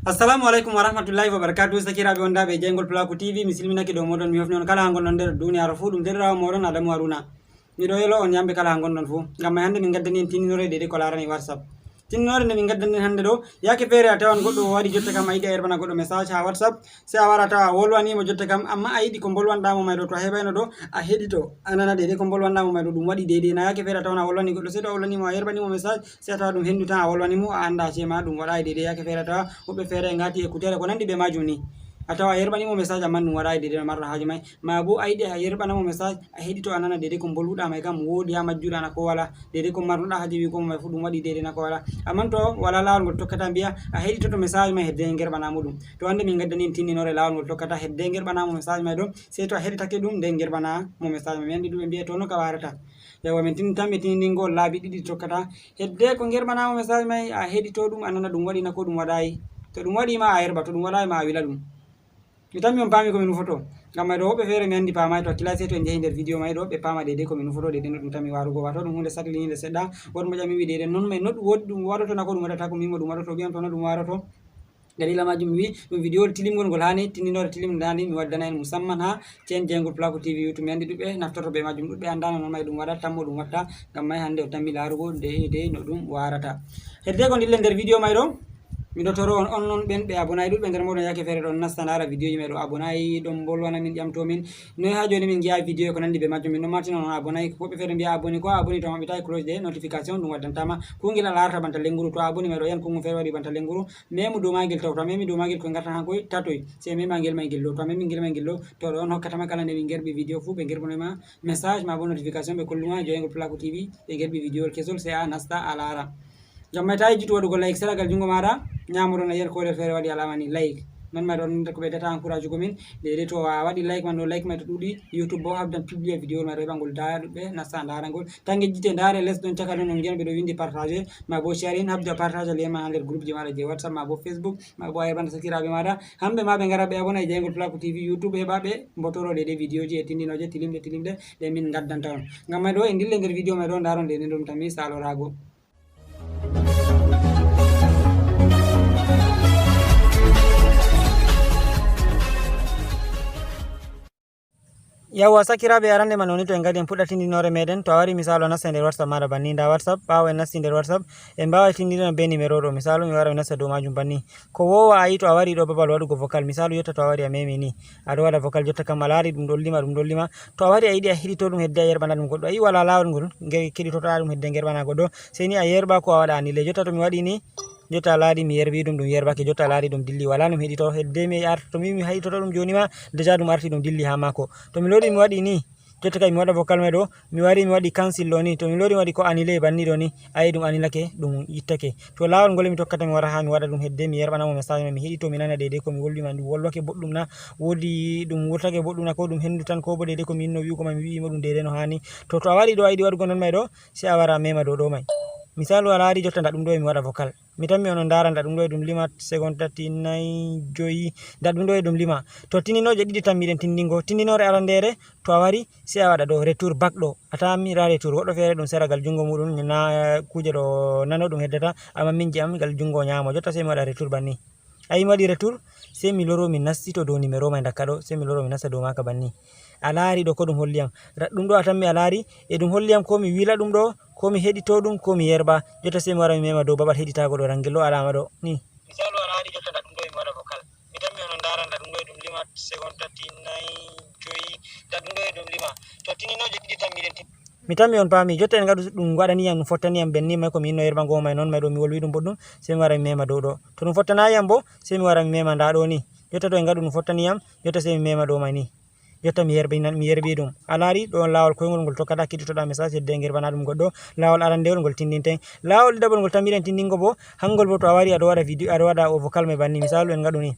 Assalamu alaikum warahmatullahi wabarakatuh. Sakiraɓe wondaɓe jeygol Pulaku TV mi silminaki dow moɗon mi hofni on kala ha gonɗon nder duniyaru fuu ɗum derɗirawo moɗon Adamu Haruna. Miɗo yelo on yamɓe kala ha gonɗon fuu ngam mai hande min gaddani en tinninore dede ko larani WhatsApp. Tinninore nde min gaddani en hande ɗo yake feere a tawan goɗɗo o waɗi jotta kam a yiɗi a yerbana goɗɗo message ha WhatsApp sai a wara tawa a wolwanimo jotta kam amma a yiɗi ko bolwanɗamo mai ɗo to a heɓayno ɗo a heɗito a nana dede ko bolwanɗamo mai ɗo ɗum waɗi dede na yake feere a tawan a wolwani goɗɗo sai to a wolwanimo a yerbanimo message sai a tawa ɗum hendu tan a wolwanimo a anda cema ɗum waɗai dede yake feere a tawa woɓɓe feere ngati écouteur ko nandi ɓe majum ni a tawa a yerbanimo message amman ɗum waɗai dede no marɗo haaju mai ma bo a yiɗi a yerbanamo message a heɗito a nana dede ko bolluɗa mai kam wodi ha majjuɗa na ko wala dede ko marnuɗa haaji wikomo mai fu ɗum waɗi dede na ko wala amman to wala lawol ngol tokkata mbiya a heɗitoto message mai hedde gerɓanamo ɗum to hande min gaddani en tinninore lawol ngol tokkata hedde gerɓanamo message mai ɗo sei to a heɗitake ɗum nden gerɓanamo message mai mi andi ɗum ɓe mbiya to no ka warata yawa min tinni tan mi tinningo laabi ɗiɗi tokkata hedde ko gerɓanamo message mai a heɗito ɗum a nana ɗum waɗina ko ɗum waɗayi to ɗum waɗima a yerba to ɗum waɗayi ma a wila ɗum mi tan mi on paami ko min nufoto ngam mai ɗo woɓɓe feere mi andi paamai to hakkilai sei to en jehi nder vidéo mai ɗo ɓe paama dede ko min nufoto dede no ɗum tan mi warugo wato ɗum hunde saklinide seɗɗa wonmo ƴami wi dede non mai no ɗum woodi ɗum waɗoto na ko ɗum waɗata ko mimo ɗum waɗoto ɓiyam to no ɗum waroto dalila majum mi wi ɗum vidéo tilimgol ngol hani tinninore tilimgol hani mi waddana en musamman ha chaine jeygol Pulaku TV YouTube mi andi ɗuɓɓe naftorto be majum ɗuɓɓe andano non mai ɗum waɗata tammo ɗum watta ngam mai hande o tammi larugo de no ɗum warata hedde ko dille nder vidéo mai ɗo miɗo toro on on non ɓen ɓe abonayi ɗuɗɓe nder moɗon yake feere ɗon nasta ndara vidéo ji mai ɗo abonayi ɗon bolwana min ƴamtomin noyi ha joni min jeeya vidéo ko nandi be majum min ɗon martina on abonayi woɓɓe feere mbiya aboni ko aboni to maɓɓitayi cloche de notification ɗum waddantama kungel a larata banta lenguru to aboni mai ɗo yan kungum feere waɗi banta lenguru memu dow magel taw to a memi dow magel koye gartan hankoy tatoy sei mema gel may gel ɗo to a memi gel may gel ɗo to ɗo on hokkatama kala nde min gerɓi vidéo fuu ɓe gerbonoyma message ma bo notification ɓe kolluma joyngol Pulaku TV ɓe gerɓi vidéo kesol sei a nasta a lara jammai ta yejjitu waɗugo like seragal jungo maɗa ñamoɗon a yer kolel feere waɗi alama ni like non mai ɗon ko ɓeddata encourage gomin dede to a waɗi like man ɗo like mai to ɗuuɗi YouTube bo habdan publier vidéo mai ɗo heɓangol daya ɗuɓɓe nasta darangol tan yejjite ndare less ɗon caka ɗon on jiyan ɓeɗo windi partage ma bo sharing habda partage lema ha nder groupe ji maɗa je WhatsApp ma bo Facebook ma bo a yerbanta sakiraɓe maɗa hamɓe ma ɓe gara ɓe abona e jeygol Pulaku TV YouTube heɓa ɓe mbotoro dede vidéo ji e tindinoje tilimɗe ɗe min gaddanta on ngam mai ɗo e dille nder vidéo mai ɗo daron dede ɗum tami salorago. Yawwa sakiraɓe arande man woni to en gadi en puɗɗa tindinore meɗen to a wari misalo nasta nder WhatsApp maɗa banni nda WhatsApp ɓawo en nasti nder WhatsApp en mbawa tindinore be numéro ɗo misalu mi wara mi nasta dow majum banni ko wowa a yi to a wari ɗo babal waɗugo vocal misalu jotta to a wari a memi ni aɗo waɗa vocal jotta kam a laari ɗum ɗon lima to a wari a yiɗi a heɗito ɗum hedde a yerɓana ɗum goɗɗo a yi wala lawol ngol keɗitotoɗa ɗum hedde gerɓana goɗɗo sei ni a yerɓa ko a waɗa anile jotta to mi waɗi ni jotta a laari mi yerbi ɗum yerbake jotta a laari ɗum dilli wala ɗum heɗito hedde mi arta to mi heɗitoto ɗum joni ma déjà ɗum arti ɗum dilli ha mako to mi lori mi waɗi ni jotta kay mi waɗa vocal mai ɗo mi wari mi waɗi cancel ɗo ni to mi lori mi waɗi ko annulé banni ɗo ni ayi ɗum annulake ɗum ittake to lawol ngol mi tokkata mi wara ha mi waɗa ɗum hedde mi yerɓanamo message mai mi heɗito mi nana dede ko mi wolwima ɗum wolwake boɗɗum na wodi ɗum wurtake boɗɗum na ko ɗum hendu tan ko bo dede ko mi yinno wiugo ma mi wi'imo ɗum dede no hani to a waɗi ɗo a yiɗi waɗugo non mai ɗo sei a wara mema dow ɗo mai misalu a laari jotta nda ɗum ɗo mi waɗa vocal mi tan mi onon ndara nda ɗum ɗo e ɗum lima seconde 39 joyi nda ɗum ɗo e ɗum lima to tindinoje ɗiɗi tan miɗen tindingo tindinore arandere to a wari sei a waɗa ɗo retour back ɗo a tawamira retour goɗɗo feere ɗum seragal jungo muɗum na kuje ɗo nano ɗum heddata amma min je am gal jungo ñamo jotta sei mi waɗa retour banni ayi mi waɗi retour sei mi loro mi nasti to dow numéro mai dakka ɗo sei mi loro mi nasta dow maka banni a laari ɗo ko ɗum holliyam ɗum ɗo a tanmi a laari e ɗum holliyam ko mi wila ɗum ɗo ko mi heɗito ɗum ko mi yerba jotta sei mi wara mi mema dow babal heɗitago ɗo rangel ɗo alama ɗo ni misalu a laari jotta nda ɗum ɗo mi waɗa vocal mi tan mi onon ndara nda ɗum ɗo e ɗum lima seconde 39 joyi nda ɗum ɗo e ɗum lima to tininoje ɗiɗi tan miɗen mi tan mi on paami jotta en gaɗu ɗum waɗaniyam ɗum fottaniyam benni mai ko mi yinno yerba ngo mai noon mai ɗo mi wolwi ɗum boɗɗum sei mi wara mi mema dow ɗo to ɗum fottanayiyam bo sei mi wara mi mema nda ɗo ni jotta to en gaɗu ɗum fottaniyam jotta sei mi mema ɗo mai ni jotta mi yerbi ɗum a laari ɗon lawol koygol ngol tokkata keɗitoɗa message hedde gerɓana ɗum goɗɗo lawol arandewol ngol tindinten lawol ɗiɗaɓol ngol tammiɗen tindingo bo hangol bo to a wari aɗo waɗa vidéo aɗo waɗa o vocal mai banni misalu en gaɗu ni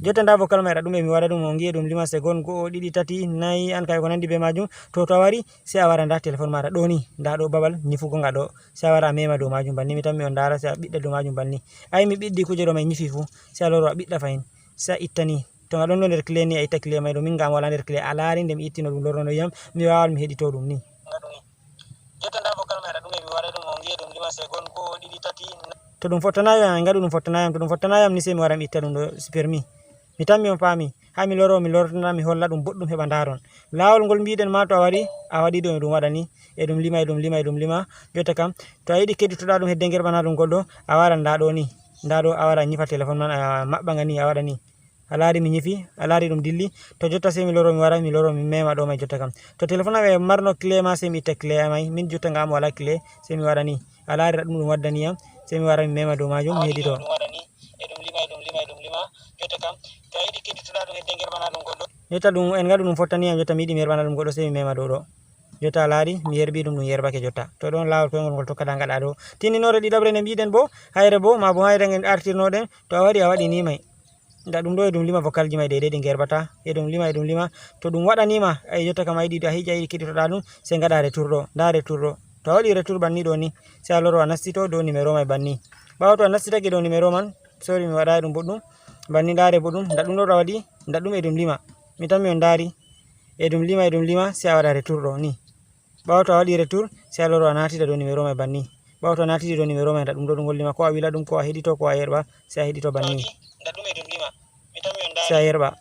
jotta nda vocal mai ɗum e mi waɗa ɗum o gi'e ɗum lima seconde go'o ɗiɗi tati nayi an kay ko nandi be majum to a wari sei a wara nda téléphone maɗa ɗo ni nda ɗo babal ñifugo nga ɗo sei a wara a mema dow majum banni mi tan mi on ndara sei a ɓiɗɗa dow majum banni ayi mi ɓiɗɗi kuje ɗo mai ñifi fu sei a loro a ɓiɗɗa fayin sei a ittani to nga ɗon ɗo nder clé ni a itta clé mai ɗo min gam wala nder clé a laari nde mi ittino ɗum lornono yiyam mi wawan mi heɗito ɗum ni jotta nda vocal mai ɗum e mi waɗa ɗum o gi'e ɗum lima seconde go'o ɗiɗi tati to ɗum fottanayi ngadu ɗum fottanayam to ɗum fottanayam ni sei mi wara mi itta ɗum ɗo permis mi tammi on paami ha mi loro mi lorna mi holla ɗum boɗɗum heɓa ndaron lawol ngol mbiɗen ma to a waɗi ɗo ɗum waɗani e ɗum lima jotta kam to a yiɗi kedditoɗa ɗum hedde gerɓana ɗum goɗɗo a wara ndaɗo ni ndaɗo a wara nyifa téléphone man a maɓɓa nga ni a waɗa ni a laari mi nyifi a laari ɗum dilli to jotta sei mi loro mi mema ɗo mai jotta kam to téléphone am e marno clé ma sei mi itta clé mai min jotta ngam wala clé sei mi waɗa ni a laari ɗum ɗum waddaniyam sei mi wara mi mema dow majum mi heɗito jotta kam to a yiɗi kedditoɗa ɗum hedde gerɓana ɗum goɗɗo jotta ɗum en ngadu ɗum fottaniyam jotta mi yiɗi mi yerɓana ɗum goɗɗo sei mi mema dow ɗo jotta a laari mi yerɓi ɗum yerbake jotta to ɗon lawol koyngol ngol tokkata gaɗa ɗo tinninore ɗiɗaɓre nde mbiɗen bo hayre bo ma bo hayre en artirnoɗen to a waɗi ni mai nda ɗum ɗo e ɗum lima vocal ji mai deydey ɗi gerbata e ɗum lima to ɗum waɗanima ay jotta kam a yiɗi keɗitoɗa ɗum sei gaɗa retour ɗo nda retour ɗo to a waɗi retour banni ɗo ni sei a loro a nastito dow numéro mai banni ɓawo to a nastitake dow numéro man sorry mi waɗayi ɗum boɗɗum banni ndare boɗɗum nda ɗum ɗo a waɗi nda ɗum e ɗum lima mi tammi on ndari e ɗum lima sei a waɗa retour ɗo ni ɓawo to a waɗi retour sei a loro a natita dow numéro mai banni ɓawo to a natiti dow numéro mai nda ɗum ɗo ɗum hollima ko a wila ɗum ko a heɗito ko a yerɓa sei a heɗito banni sei a yerɓa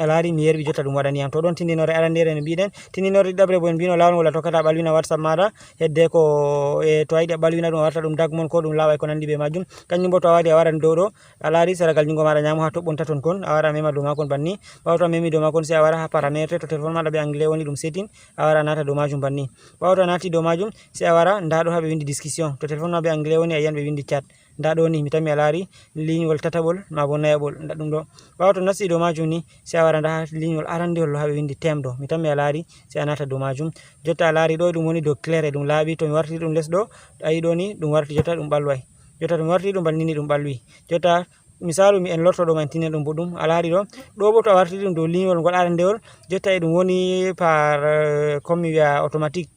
a laari mi yerɓi jotta ɗum waɗaniyam to ɗon tindinore arandere no mbiɗen tindinore ɗiɗaɓre bo en mbino lawol ngol a tokkata ɓalwina whatsapp maɗa hedde ko to a yiɗi a ɓalwina ɗum a warta ɗum dagmon ko ɗum laway ko nandi be majum kanjum bo to a waɗi a waran dow ɗo a laari saragal jungo maɗa ñamo ha toɓɓon taton kon a wara a mema dow makon banni ɓawo to a memi dow makon sei a wara ha paramétre to téléphone maɗa ɓe anglais woni ɗum setting a wara a nata dow majum banni ɓawo to a nati dow majum sei a wara nda ɗo ha ɓe windi discussion to téléphone ma ɓe anglais woni a yiyan ɓe windi chat nda ɗo ni mi tammi a laari liñol tataɓol ma bo nayaɓol nda ɗum ɗo ɓawo to nasti dow majum ni sei a wara nda ha liñol arandewol ha ɓe windi tem ɗo mi tammi a laari sei a nata dow majum jotta a laari ɗo ɗum woni dow clair e ɗum laaɓi to mi warti ɗum les ɗo a yi ɗo ni ɗum warti jotta ɗum ɓalway jotta to mi warti ɗum bannini ɗum ɓalwi jotta misalu mi en lorto ɗo man tinen ɗum boɗɗum a laari ɗo ɗo bo to a warti ɗum dow liñol ngol arandewol jotta e ɗum woni par comme mi wiya automatique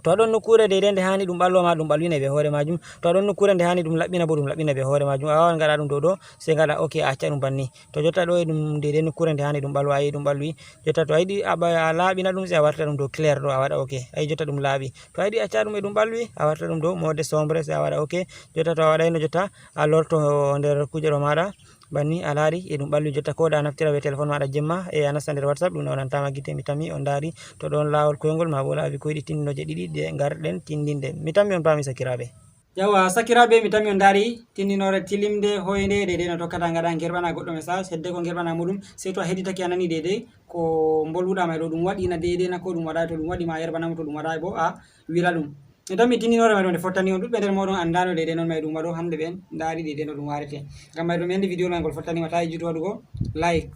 to aɗon nokkure deydey nde hani ɗum ɓalwa ma ɗum ɓalwina be hoore majum to aɗon nokkure nde hani ɗum laɓɓina bo ɗum laɓɓina be hoore majum a wawan gaɗa ɗum dow ɗo sei gaɗa ok a acca ɗum banni to jotta ɗo e ɗum deydey nokkure nde hani ɗum ɓalwa ayi ɗum ɓalwi jotta to a yiɗi a laaɓina ɗum sei a warta ɗum dow clair ɗo a waɗa ok ayi jotta ɗum laaɓi to a yiɗi acca ɗum e ɗum ɓalwi a warta ɗum dow mode sombre sei a waɗa ok jotta to a waɗayno jotta a lorto nder kuje ɗo maɗa banni a laari e ɗum ɓalwi jotta ko da a naftira be téléphone maɗa jemma e a nasta nder whatsapp ɗum nonantama guite mi tammi on daari to ɗon lawol koyngol ma bo laabi ko yiɗi tindinoje ɗiɗi ɗe garɗen tindinde mi tammi on paami sakiraɓe yawa sakiraɓe mi tammi on daari tindinore tilimde hoyde deydey no tokkata gaɗa gerɓana goɗɗo message hedde ko gerɓana muɗum sei to a heɗitake a nani deydey ko bolwuɗama ɗo ɗum waɗina deydey na ko ɗum waɗayi to ɗum waɗi ma yerɓanamo to ɗum waɗayi bo a wila ɗum mi tammi tindinore mai ɗo nde fottani on ɗuɓɓe nder moɗon andano deydey noon may ɗum waɗo hande ɓen daari deydey no ɗum warete ngam may ɗum mi andi vidéo may ngol fottanima ta ejjuto waɗugo like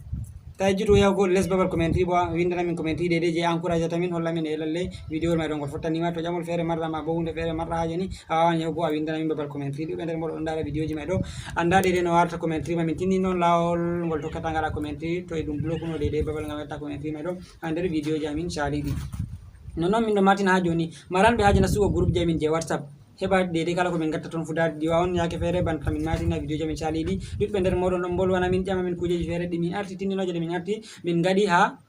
ta ejjuto yahugo les babal commentary bo windanamin commentary deydey je encourage tamin hollamin e lalle vidéo may ɗo ngol fottanima to jamol feere marɗa ma bo hunde feere marɗa haje ni a wawan yahugo a windanamin babal commentary ɗuɓɓe nder moɗon dara vidéo ji may ɗo anda deydey no warta commentary ma min tindi noon lawol ngol tokkata gaɗa commentary to e ɗum blokuno deydey babal ngam watta commentary may ɗo ha nder vidéo ji amin caliɗi non min ɗo martina ha joni maranɓe haji nastugo groupe ji amin je whatsapp heɓa deydey kala komin gatta toon fu dadi diwa on yake feere banta min matina vidéo ji amin caliɗi ɗuɗɓe nder moɗon ɗon bolwana min ƴamamin kujeji feere ɗi min arti tindinoje ɗe min arti min gaɗi ha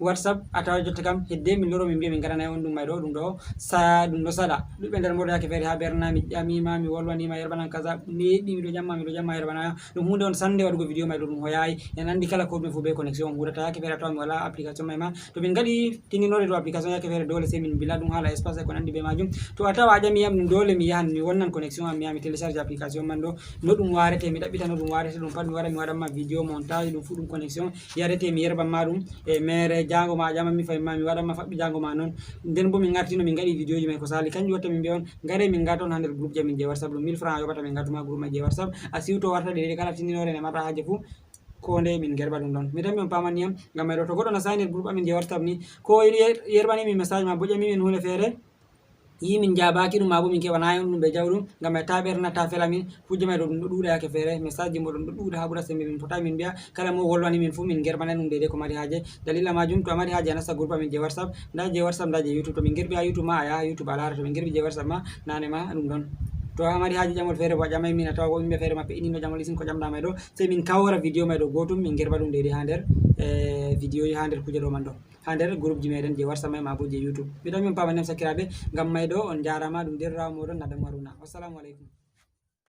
whatsapp a tawa jotta kam hedde min loro min mbiya min gaɗanayi on ɗum may ɗo ɗum ɗo saɗa ɗuɓɓe nder moɗo yake feere ha ɓerna mi ƴamima mi wolwanima yerɓanan kaza neeɓi miɗo jamma yerɓanaya ɗum hunde on sande waɗugo vidéo may ɗo ɗum hoyayi en andi kala ko ɗum fu be connexion huɗata yake feere a tawa mi wala application may ma to min gaɗi tindinore to application yake feere dole sei min bila ɗum haala espace e ko nandi be majum to a tawa a ƴamiyam ɗum dole mi yahan mi wonnan connexion am mi yaha mi télécharge application man ɗo no ɗum warete mi ɗaɓɓita no ɗum warete ɗum pat mi wara mi waɗanma vidéo montage ɗum fu ɗum connexion yarete mi yerɓanma ɗum e mere jango ma ƴama mi fayma mi waɗanma faɓɓi jango ma noon nden bo min gartino min gaɗi vidéo ji may ko sali kanjum watta min mbiya on gare min gaton ha nder groupe ji amin je whatsapp ɗum 1000 francs yoɓata min gatuma groupe mai je whatsapp a siwto warta deydey kala tindinore nde marɗa haje fu ko nde min gerɓa ɗum ɗon mi tammi on pamaniyam ngam may ɗo to goɗɗo nasani nder groupe amin je whatsapp ni ko yerɓanimi message ma bo ƴamimin hunde feere yi min jabaki ɗum ma bo min keɓanayi on ɗum ɓe jawɗum ngam ta ɓerna ta felamin kuje may ɗo ɗum ɗo ɗuuɗa yake feere message ji mo ɗum ɗo ɗuuɗa ha ɓuura sembe min fota min mbiya kala mo wolwani min fu min gerɓanai ɗum deydey ko mari haje dalila majum to a mari haje a nasta groupe amin je whatsapp nda je whatsapp nda je youtube to min gerɓi ha youtube ma a yaha youtube a lara to min gerɓi je whatsapp ma nane ma ɗum ɗon to a mari haji jamol feere bo a ƴamay min a tawa bo yimɓe feere ma peɗinino jamol isin ko ƴamɗa may ɗo sei min kawra vidéo may ɗo gotum min gerɓa ɗum deydey ha nder vidéo ji ha nder kuje ɗo man ɗo ha nder groupe ji meɗen je whatsapp may ma bo je youtube mi ɗon min pamani sakiraɓe ngam may ɗo on jarama ɗum derrawo moɗon Adamu Haruna wassalamu aleykum.